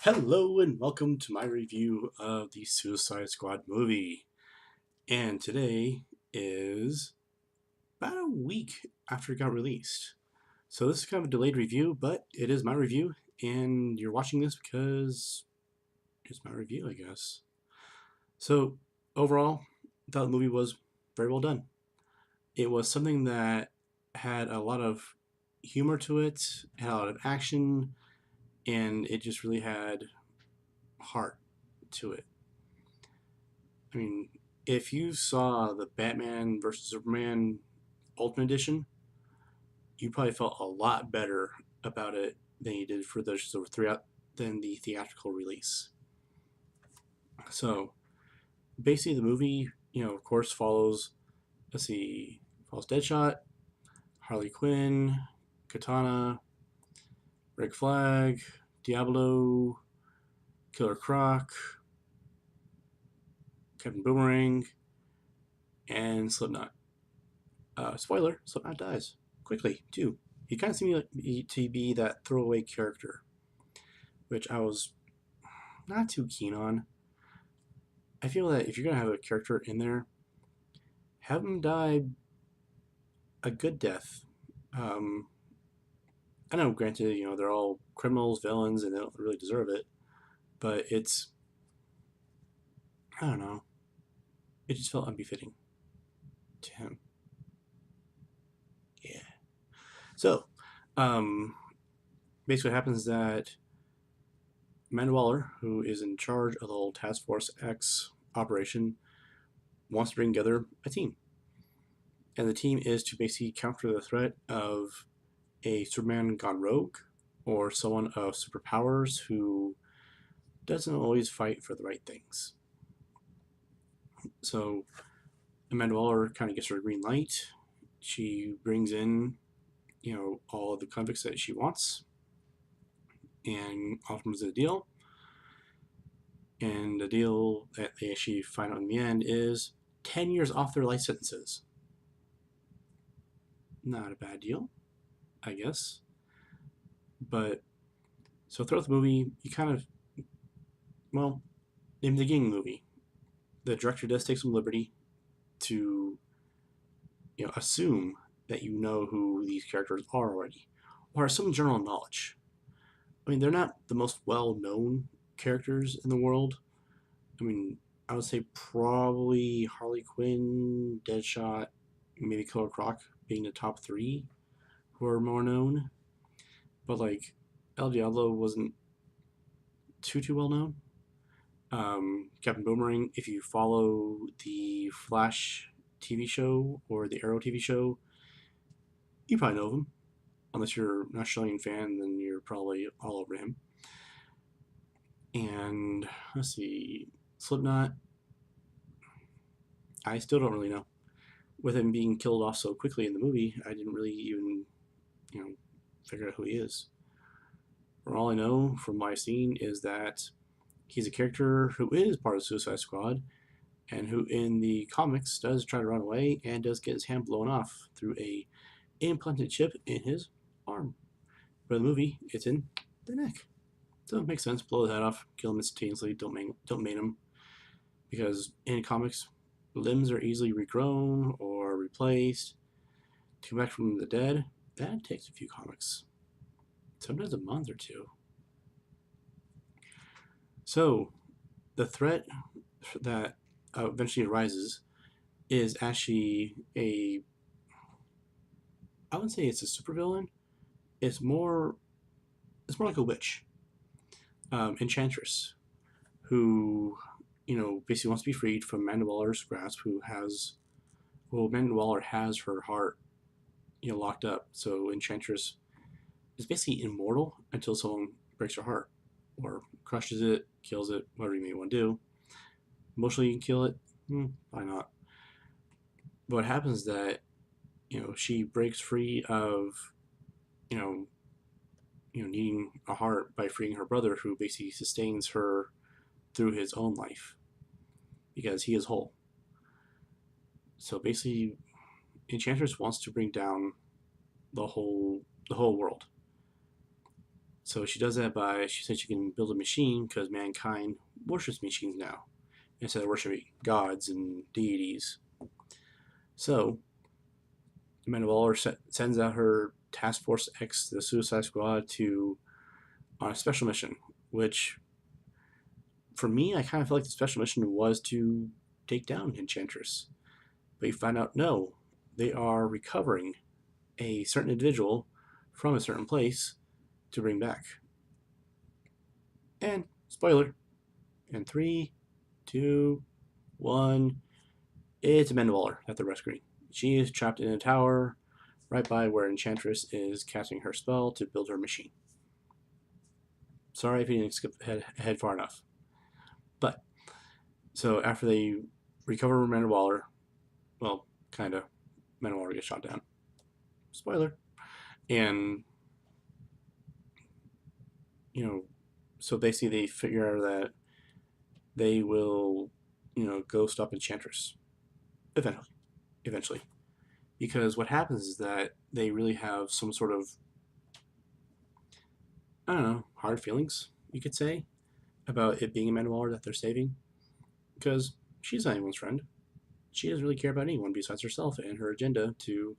Hello and welcome to my review of the Suicide Squad movie. And today is about a week after it got released. So this is kind of a delayed review, but it is my review, and you're watching this because it's my review, I guess. So overall, I thought the movie was very well done. It was something that had a lot of humor to it, had a lot of action, and it just really had heart to it. I mean, if you saw the Batman versus Superman Ultimate Edition, you probably felt a lot better about it than you did for than the theatrical release. So basically, the movie, of course, follows. Let's see, follows Deadshot, Harley Quinn, Katana, Rick Flag, Diablo, Killer Croc, Captain Boomerang, and Slipknot. Spoiler: Slipknot dies quickly too. He kind of seemed like to be that throwaway character, which I was not too keen on. I feel that if you're gonna have a character in there, have him die a good death. Um, I know, granted, they're all criminals, villains, and they don't really deserve it, but I don't know, it just felt unbefitting to him. Yeah. So, um, basically, what happens is that Amanda Waller, who is in charge of the whole Task Force X operation, wants to bring together a team. And the team is to basically counter the threat of a Superman gone rogue or someone of superpowers who doesn't always fight for the right things. So Amanda Waller kind of gets her green light. She brings in, all of the convicts that she wants and offers a deal. And the deal that they actually find out in the end is 10 years off their life sentences. Not a bad deal, I guess. But so throughout the movie, you kind of, well, in the beginning of the movie, the director does take some liberty to, assume that you know who these characters are already, or some general knowledge. I mean, they're not the most well-known characters in the world. I mean, I would say probably Harley Quinn, Deadshot, maybe Killer Croc being the top three who are more known. But like El Diablo wasn't too well known. Captain Boomerang, if you follow the Flash TV show or the Arrow TV show, you probably know of him. Unless you're an Australian fan, then you're probably all over him. And let's see, Slipknot, I still don't really know. With him being killed off so quickly in the movie, I didn't really even, you know, figure out who he is. For all I know from my scene is that he's a character who is part of Suicide Squad and who in the comics does try to run away and does get his hand blown off through a implanted chip in his arm. But in the movie, it's in the neck. So it makes sense. Blow the head off, kill him instantaneously. Don't maim him, because in comics, limbs are easily regrown or replaced. To come back from the dead, that takes a few comics, sometimes a month or two. So the threat that eventually arises is actually I wouldn't say it's a supervillain. It's more it's more like a witch, enchantress, who basically wants to be freed from Amanda Waller's grasp, Amanda Waller has her heart locked up. So Enchantress is basically immortal until someone breaks her heart or crushes it, kills it, whatever you may want to do. Emotionally, you can kill it. Why not? But what happens is that she breaks free of you know needing a heart by freeing her brother, who basically sustains her through his own life because he is whole. So basically, Enchantress wants to bring down the whole world. So she does that by, she said she can build a machine because mankind worships machines now instead of worshiping gods and deities. So Amanda Waller sends out her Task Force X, the Suicide Squad, on a special mission, which for me, I kind of feel like the special mission was to take down Enchantress. But you find out, no, they are recovering a certain individual from a certain place to bring back. And spoiler, in 3, 2, 1, it's Amanda Waller that they're rescuing. She is trapped in a tower right by where Enchantress is casting her spell to build her machine. Sorry if you didn't skip ahead far enough. But, so after they recover Amanda Waller, well, kind of, Amanda Waller gets shot down. Spoiler. And, so basically they figure out that they will, go stop Enchantress. Eventually. Because what happens is that they really have some sort of, I don't know, hard feelings, you could say, about it being Amanda Waller that they're saving. Because she's not anyone's friend. She doesn't really care about anyone besides herself and her agenda to,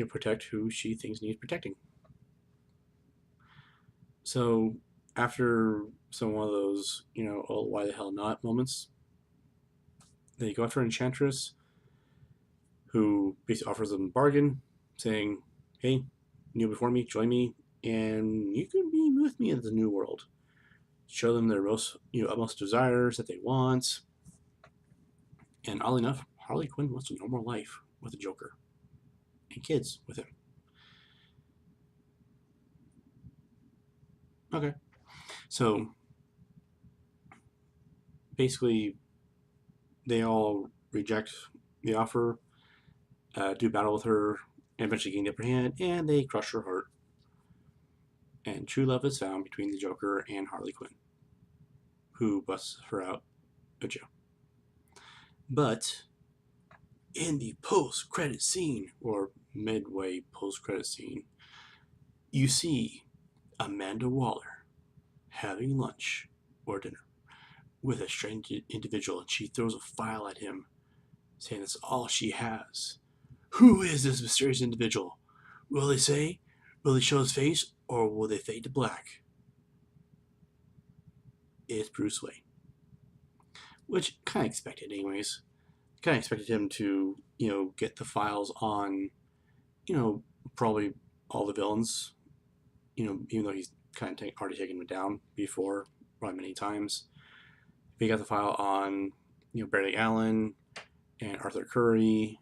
protect who she thinks needs protecting. So after some one of those, oh, why the hell not moments, they go after Enchantress, who basically offers them a bargain, saying, hey, kneel before me, join me, and you can be with me in the new world. Show them their most, utmost desires that they want. And oddly enough, Harley Quinn wants a normal life with the Joker and kids with him. Okay. So basically, they all reject the offer, do battle with her, and eventually gain the upper hand, and they crush her heart. And true love is found between the Joker and Harley Quinn, who busts her out of jail. But in the post-credit scene, or midway post-credit scene, you see Amanda Waller having lunch or dinner with a strange individual, and she throws a file at him, saying that's all she has. Who is this mysterious individual? Will they say? Will he show his face, or will they fade to black? It's Bruce Wayne. Which, kind of expected anyways. Kind of expected him to, get the files on, probably all the villains, even though he's kind of already taken them down before, probably many times. He got the file on, Barry Allen and Arthur Curry,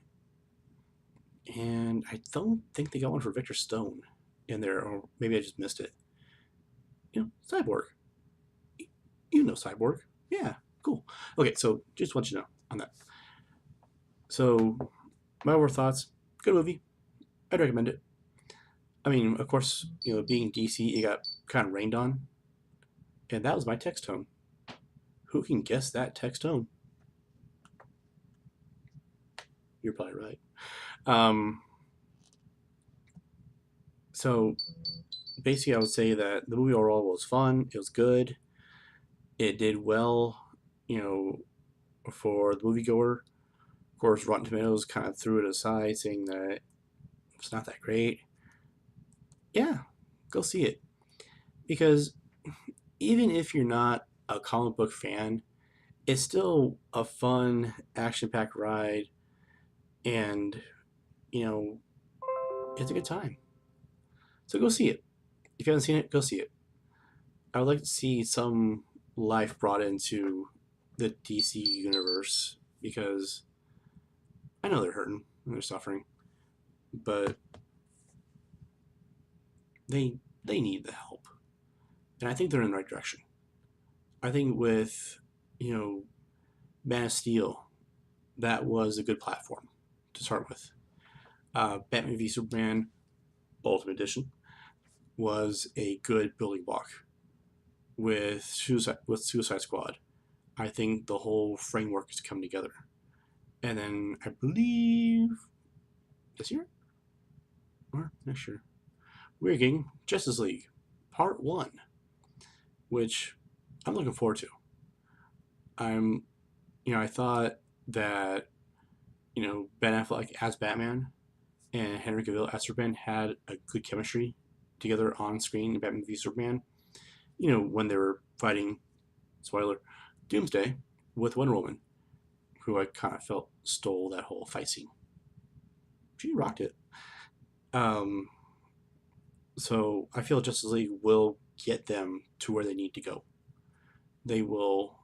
and I don't think they got one for Victor Stone in there, or maybe I just missed it. Cyborg. Cyborg. Yeah, cool. Okay, so just want you to know on that. So, my overall thoughts, good movie. I'd recommend it. I mean, of course, being DC, it got kind of rained on. And that was my text tone. Who can guess that text tone? You're probably right. So, basically, I would say that the movie overall was fun. It was good. It did well, for the moviegoer. Of course, Rotten Tomatoes kind of threw it aside, saying that it's not that great. Yeah, go see it. Because even if you're not a comic book fan, it's still a fun, action-packed ride, and, it's a good time. So go see it. If you haven't seen it, go see it. I would like to see some life brought into the DC universe, because I know they're hurting and they're suffering, but they need the help, and I think they're in the right direction. I think with Man of Steel, that was a good platform to start with. Batman v Superman Ultimate Edition was a good building block with Suicide Squad. I think the whole framework has come together, and then I believe this year or next year we're getting Justice League Part 1, which I'm looking forward to. I thought that, Ben Affleck as Batman and Henry Cavill as Superman had a good chemistry together on screen in Batman v Superman. When they were fighting, spoiler, Doomsday with Wonder Woman, who I kind of felt stole that whole fight scene. She rocked it. Um, so I feel Justice League will get them to where they need to go. They will,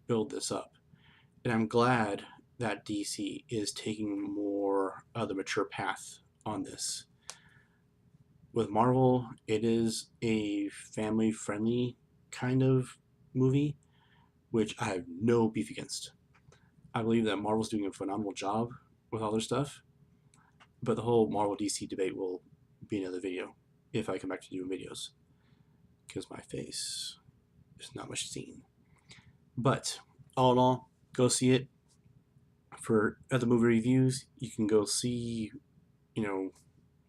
build this up. And I'm glad that DC is taking more of the mature path on this. With Marvel, it is a family friendly kind of movie, which I have no beef against. I believe that Marvel's doing a phenomenal job with all their stuff, but the whole Marvel DC debate will be another video if I come back to doing videos, because my face is not much seen. But all in all, go see it. For other movie reviews, you can go see,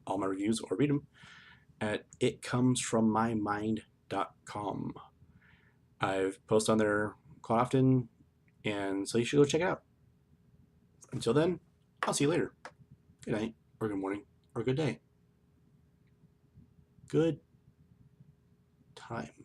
all my reviews or read them at itcomesfrommymind.com. I've posted on there quite often, and so you should go check it out. Until then, I'll see you later. Good night, or good morning, or good day. Good time.